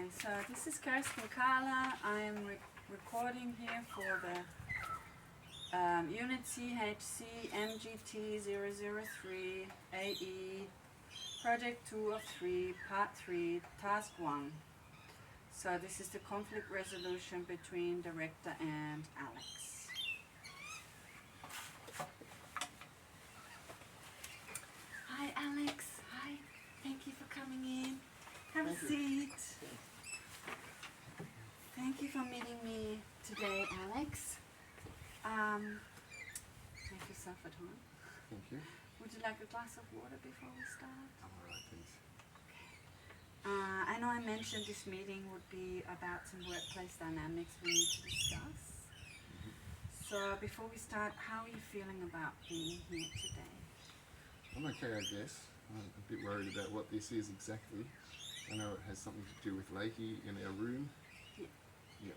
Okay, so this is Kirsten Carla. I'm recording here for the Unit CHC MGT 003 AE Project 2 of 3, Part 3, Task 1. So this is the conflict resolution between Director and Alex. Hi Alex, hi. Thank you for coming in. Have a seat. Thank you for meeting me today, Alex. Make yourself at home. Thank you. Would you like a glass of water before we start? I'm alright, thanks. I know I mentioned this meeting would be about some workplace dynamics we need to discuss. So before we start, how are you feeling about being here today? I'm okay, I guess. I'm a bit worried about what this is exactly. I know it has something to do with Lakey in our room. Yeah. Yep.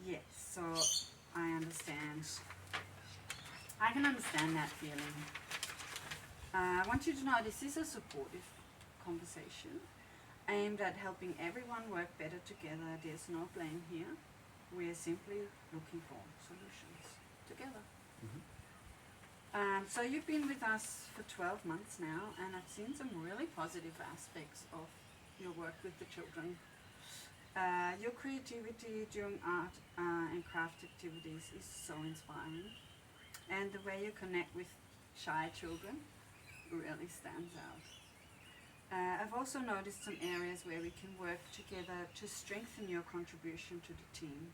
Yes, so I understand. I can understand that feeling. I want you to know this is a supportive conversation aimed at helping everyone work better together. There's no blame here. We're simply looking for solutions together. So you've been with us for 12 months now, and I've seen some really positive aspects of your work with the children. Your creativity during art and craft activities is so inspiring, and the way you connect with shy children really stands out. I've also noticed some areas where we can work together to strengthen your contribution to the team.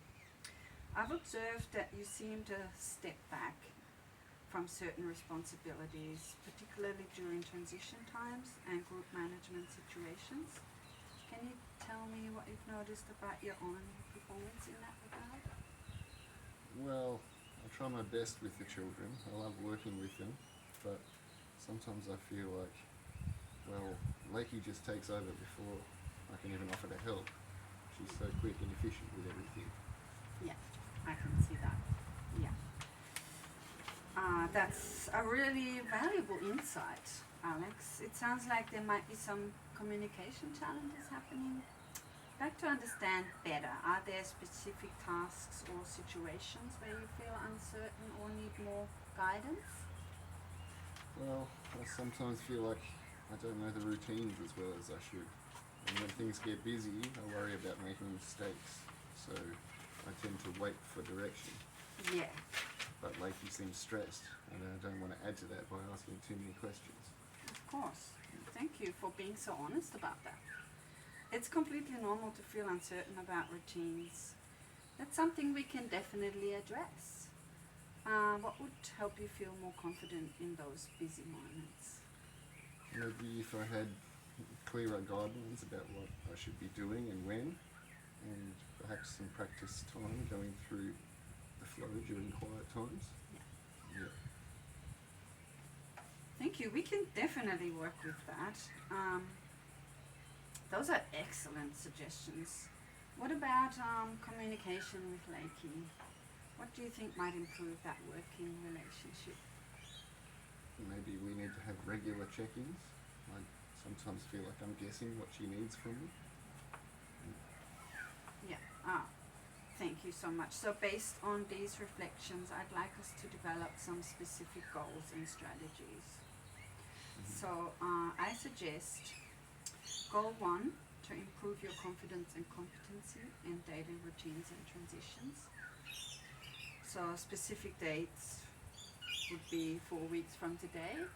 I've observed that you seem to step back from certain responsibilities, particularly during transition times and group management situations. Can you tell me what you've noticed about your own performance in that regard? Well, I try my best with the children. I love working with them, but sometimes I feel like, well, Lakey just takes over before I can even offer to help. She's so quick and efficient with everything. Yeah, I can see that. Yeah. That's a really valuable insight, Alex. It sounds like there might be some communication challenges happening. I'd like to understand better. Are there specific tasks or situations where you feel uncertain or need more guidance? Well, I sometimes feel like I don't know the routines as well as I should. And when things get busy, I worry about making mistakes. So I tend to wait for direction. Yeah. But Lakey seems stressed, and I don't want to add to that by asking too many questions. Of course. Thank you for being so honest about that. It's completely normal to feel uncertain about routines. That's something we can definitely address. What would help you feel more confident in those busy moments? Maybe if I had clearer guidelines about what I should be doing and when, and perhaps some practice time going through the flow during quiet times. Yeah. Yeah. Thank you. We can definitely work with that. Those are excellent suggestions. What about communication with Lakey? What do you think might improve that working relationship? Maybe we need to have regular check-ins. I sometimes feel like I'm guessing what she needs from me. Yeah. Thank you so much. So based on these reflections, I'd like us to develop some specific goals and strategies. So I suggest goal 1, to improve your confidence and competency in daily routines and transitions. So specific dates would be 4 weeks from today.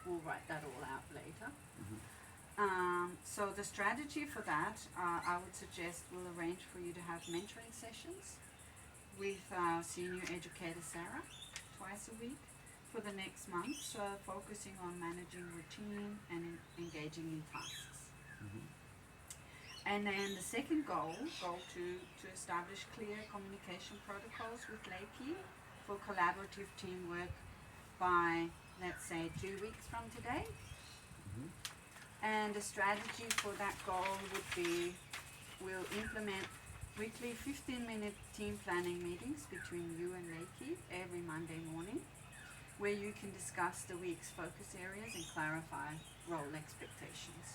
We'll write that all out later. So the strategy for that, I would suggest we'll arrange for you to have mentoring sessions with senior educator Sarah twice a week for the next month, so focusing on managing routine and engaging in tasks. And then the second goal 2, to establish clear communication protocols with Lakey for collaborative teamwork by, let's say, 2 weeks from today. And the strategy for that goal would be, we'll implement weekly 15-minute team planning meetings between you and Lakey every Monday morning, where you can discuss the week's focus areas and clarify role expectations.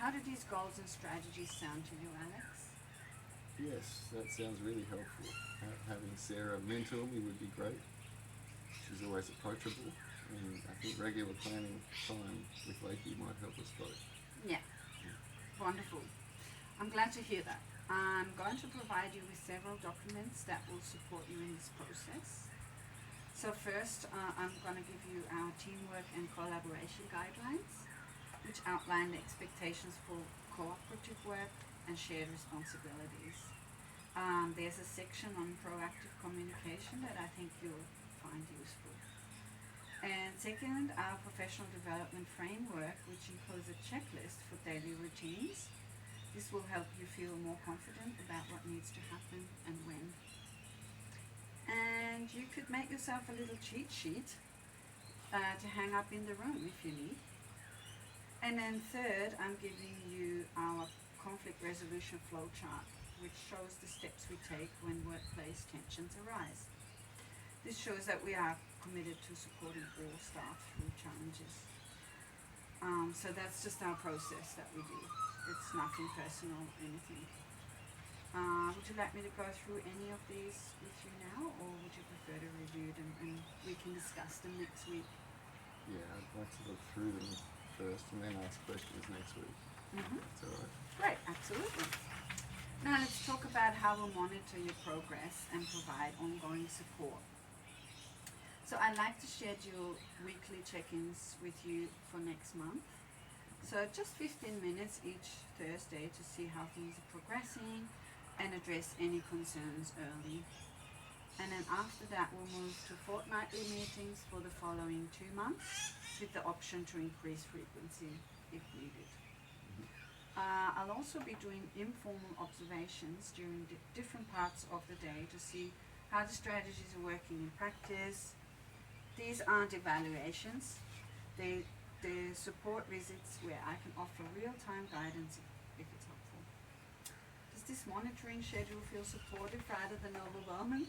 how do these goals and strategies sound to you, Alex? Yes, that sounds really helpful. Having Sarah mentor me would be great. She's always approachable, and I think regular planning time with Lakey might help us both. Yeah, wonderful. I'm glad to hear that. I'm going to provide you with several documents that will support you in this process. So first, I'm going to give you our teamwork and collaboration guidelines, which outline the expectations for cooperative work and shared responsibilities. There's a section on proactive communication that I think you'll find useful. And second, our professional development framework, which includes a checklist for daily routines. This will help you feel more confident about what needs to happen and when. And you could make yourself a little cheat sheet to hang up in the room if you need. And then third, I'm giving you our conflict resolution flowchart, which shows the steps we take when workplace tensions arise. This shows that we are committed to supporting all staff through challenges. So that's just our process that we do. It's nothing personal or anything. Would you like me to go through any of these with you now, or would you prefer to review them and we can discuss them next week? Yeah, I'd like to look through them first and then ask questions next week. Mm-hmm. That's alright. Great, absolutely. Now let's talk about how we'll monitor your progress and provide ongoing support. So I'd like to schedule weekly check-ins with you for next month. So just 15 minutes each Thursday to see how things are progressing and address any concerns early. And then after that we'll move to fortnightly meetings for the following 2 months with the option to increase frequency if needed. I'll also be doing informal observations during different parts of the day to see how the strategies are working in practice. These aren't evaluations. They're support visits where I can offer real-time guidance if it's helpful. Does this monitoring schedule feel supportive rather than overwhelming?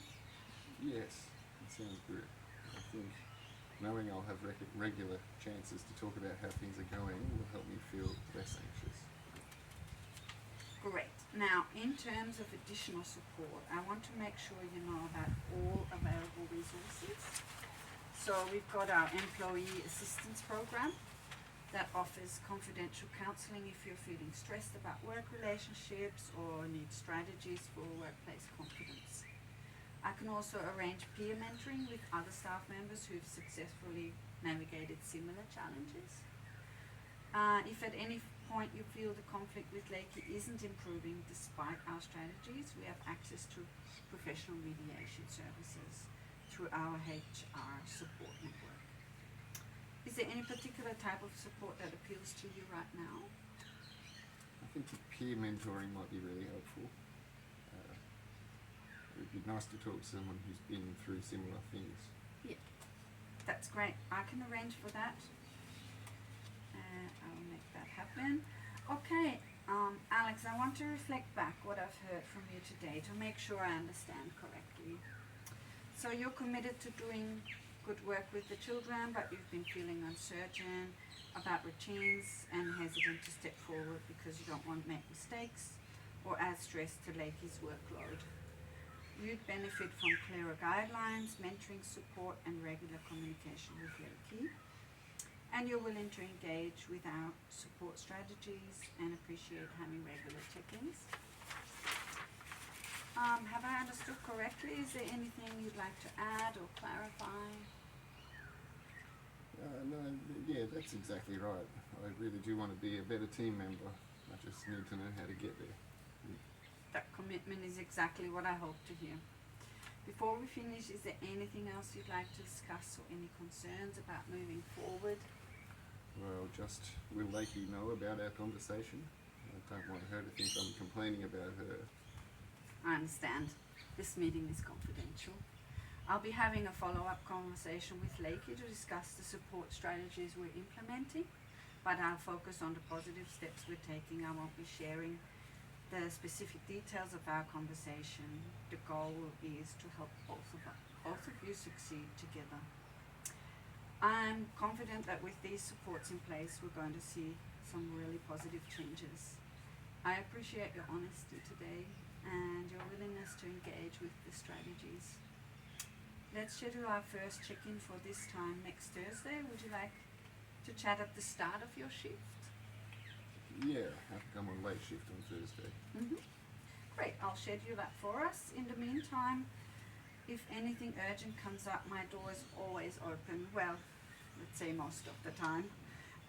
Yes, it sounds good. I think knowing I'll have regular chances to talk about how things are going will help me feel less anxious. Great. Now, in terms of additional support, I want to make sure you know about all available resources. So we've got our employee assistance program that offers confidential counselling if you're feeling stressed about work relationships or need strategies for workplace confidence. I can also arrange peer mentoring with other staff members who've successfully navigated similar challenges. If at any point you feel the conflict with Lakey isn't improving despite our strategies, we have access to professional mediation services through our HR support network. Is there any particular type of support that appeals to you right now? I think the peer mentoring might be really helpful. It would be nice to talk to someone who's been through similar things. Yeah, that's great. I can arrange for that. I'll make that happen. Okay, Alex, I want to reflect back what I've heard from you today to make sure I understand correctly. So you're committed to doing good work with the children, but you've been feeling uncertain about routines and hesitant to step forward because you don't want to make mistakes or add stress to Lakey's workload. You'd benefit from clearer guidelines, mentoring support, and regular communication with Lakey. And you're willing to engage with our support strategies and appreciate having regular check-ins. Have I understood correctly? Is there anything you'd like to add or clarify? Yeah, that's exactly right. I really do want to be a better team member. I just need to know how to get there. That commitment is exactly what I hope to hear. Before we finish, is there anything else you'd like to discuss or any concerns about moving forward? Well, just will Lakey know about our conversation? I don't want her to think I'm complaining about her. I understand. This meeting is confidential. I'll be having a follow-up conversation with Lakey to discuss the support strategies we're implementing, but I'll focus on the positive steps we're taking. I won't be sharing the specific details of our conversation. The goal is to help both of you succeed together. I'm confident that with these supports in place, we're going to see some really positive changes. I appreciate your honesty today and your willingness to engage with the strategies. Let's schedule our first check-in for this time next Thursday. Would you like to chat at the start of your shift? Yeah, I have to come on late shift on Thursday. Great, I'll schedule that for us. In the meantime, if anything urgent comes up, my door is always open. Well, let's say most of the time.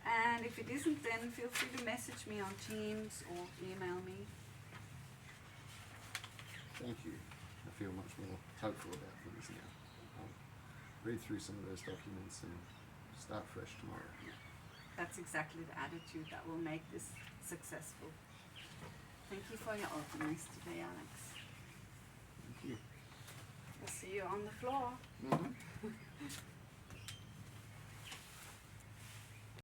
And if it isn't, then feel free to message me on Teams or email me. Thank you. I feel much more hopeful about things now. I'll read through some of those documents and start fresh tomorrow. That's exactly the attitude that will make this successful. Thank you for your openness today, Alex. Thank you. We'll see you on the floor.